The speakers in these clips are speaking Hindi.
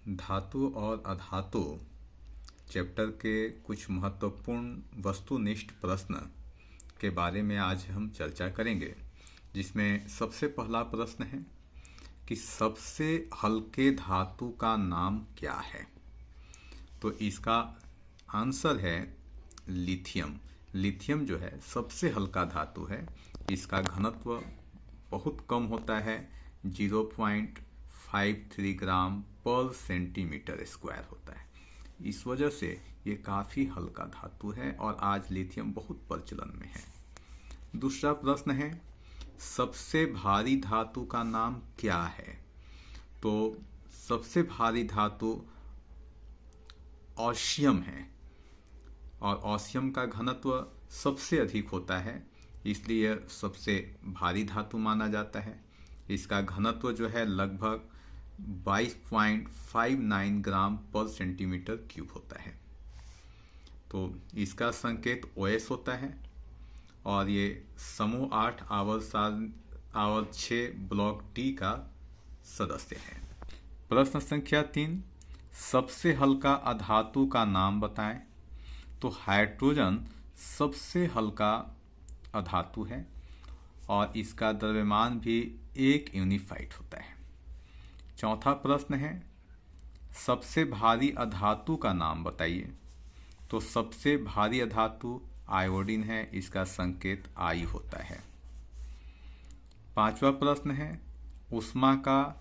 धातु और अधातु चैप्टर के कुछ महत्वपूर्ण वस्तुनिष्ठ प्रश्न के बारे में आज हम चर्चा करेंगे, जिसमें सबसे पहला प्रश्न है कि सबसे हल्के धातु का नाम क्या है। तो इसका आंसर है लिथियम। लिथियम जो है सबसे हल्का धातु है। इसका घनत्व बहुत कम होता है, 0.53 ग्राम पर सेंटीमीटर स्क्वायर होता है। इस वजह से ये काफ़ी हल्का धातु है और आज लिथियम बहुत प्रचलन में है। दूसरा प्रश्न है सबसे भारी धातु का नाम क्या है। तो सबसे भारी धातु ऑस्मियम है और ऑस्मियम का घनत्व सबसे अधिक होता है, इसलिए सबसे भारी धातु माना जाता है। इसका घनत्व जो है लगभग 22.59 ग्राम पर सेंटीमीटर क्यूब होता है। तो इसका संकेत OS होता है और ये समूह 8 आवर्त 6 ब्लॉक डी का सदस्य है। प्रश्न संख्या 3, सबसे हल्का अधातु का नाम बताएं। तो हाइड्रोजन सबसे हल्का अधातु है और इसका द्रव्यमान भी 1 यूनिफाइट होता है। चौथा प्रश्न है सबसे भारी अधातु का नाम बताइए। तो सबसे भारी अधातु आयोडीन है, इसका संकेत I होता है। पांचवा प्रश्न है ऊष्मा का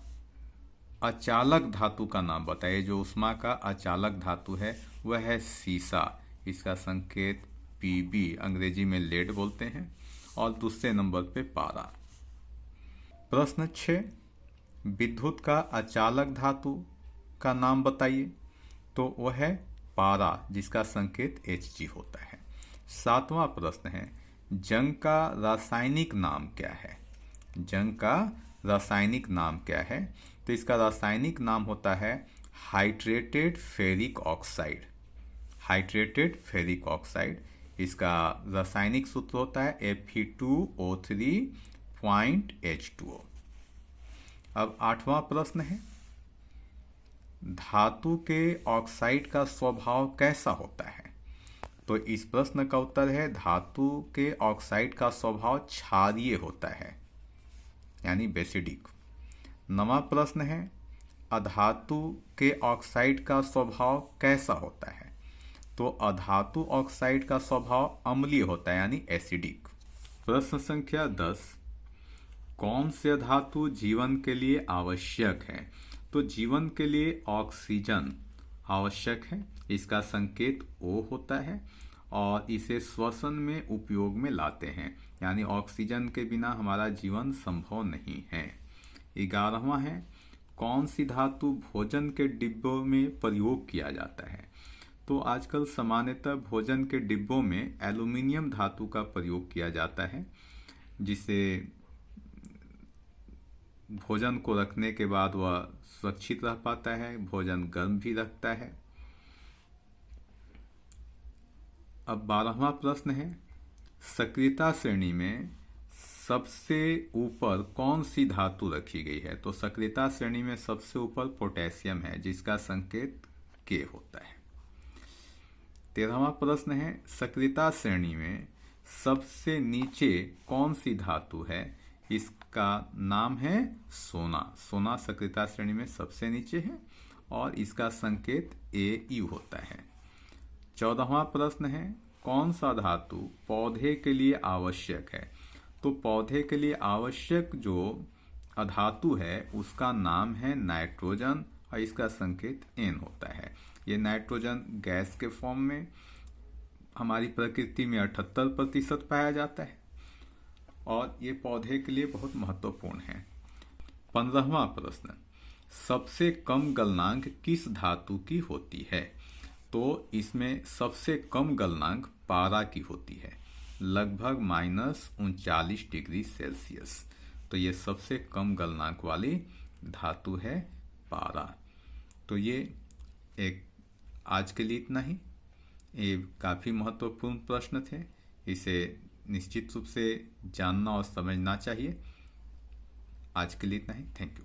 अचालक धातु का नाम बताइए। जो ऊष्मा का अचालक धातु है वह है सीसा, इसका संकेत Pb, अंग्रेजी में लेड बोलते हैं, और दूसरे नंबर पे पारा। प्रश्न 6, विद्युत का अचालक धातु का नाम बताइए। तो वह है पारा, जिसका संकेत Hg होता है। सातवां प्रश्न है जंग का रासायनिक नाम क्या है। जंग का रासायनिक नाम क्या है। तो इसका रासायनिक नाम होता है hydrated ferric oxide. Hydrated ferric oxide, इसका रासायनिक सूत्र होता है Fe2O3.H2O। अब आठवां प्रश्न है धातु के ऑक्साइड का स्वभाव कैसा होता है। तो इस प्रश्न का उत्तर है धातु के ऑक्साइड का स्वभाव क्षारीय होता है, यानी बेसिडिक। नवां प्रश्न है अधातु के ऑक्साइड का स्वभाव कैसा होता है। तो अधातु ऑक्साइड का स्वभाव अम्लीय होता है, यानी एसिडिक। प्रश्न संख्या 10, कौन से धातु जीवन के लिए आवश्यक है। तो जीवन के लिए ऑक्सीजन आवश्यक है, इसका संकेत O होता है और इसे श्वसन में उपयोग में लाते हैं, यानी ऑक्सीजन के बिना हमारा जीवन संभव नहीं है। 11वां है कौन सी धातु भोजन के डिब्बों में प्रयोग किया जाता है। तो आजकल सामान्यतः भोजन के डिब्बों में एल्युमिनियम धातु का प्रयोग किया जाता है, जिसे भोजन को रखने के बाद वह सुरक्षित रह पाता है, भोजन गर्म भी रखता है। अब 12वां प्रश्न है सक्रियता श्रेणी में सबसे ऊपर कौन सी धातु रखी गई है। तो सक्रियता श्रेणी में सबसे ऊपर पोटेशियम है, जिसका संकेत K होता है। 13वां प्रश्न है सक्रियता श्रेणी में सबसे नीचे कौन सी धातु है। इसका नाम है सोना। सोना सक्रियता श्रेणी में सबसे नीचे है और इसका संकेत Au होता है। 14वां प्रश्न है कौन सा धातु पौधे के लिए आवश्यक है। तो पौधे के लिए आवश्यक जो अधातु है उसका नाम है नाइट्रोजन और इसका संकेत N होता है। ये नाइट्रोजन गैस के फॉर्म में हमारी प्रकृति में 78% पाया जाता है और ये पौधे के लिए बहुत महत्वपूर्ण है। 15वां प्रश्न सबसे कम गलनांक किस धातु की होती है। तो इसमें सबसे कम गलनांक पारा की होती है, लगभग -39 डिग्री सेल्सियस। तो ये सबसे कम गलनांक वाली धातु है पारा। तो ये एक आज के लिए इतना ही। ये काफ़ी महत्वपूर्ण प्रश्न थे, इसे निश्चित रूप से जानना और समझना चाहिए। आज के लिए इतना ही। Thank you.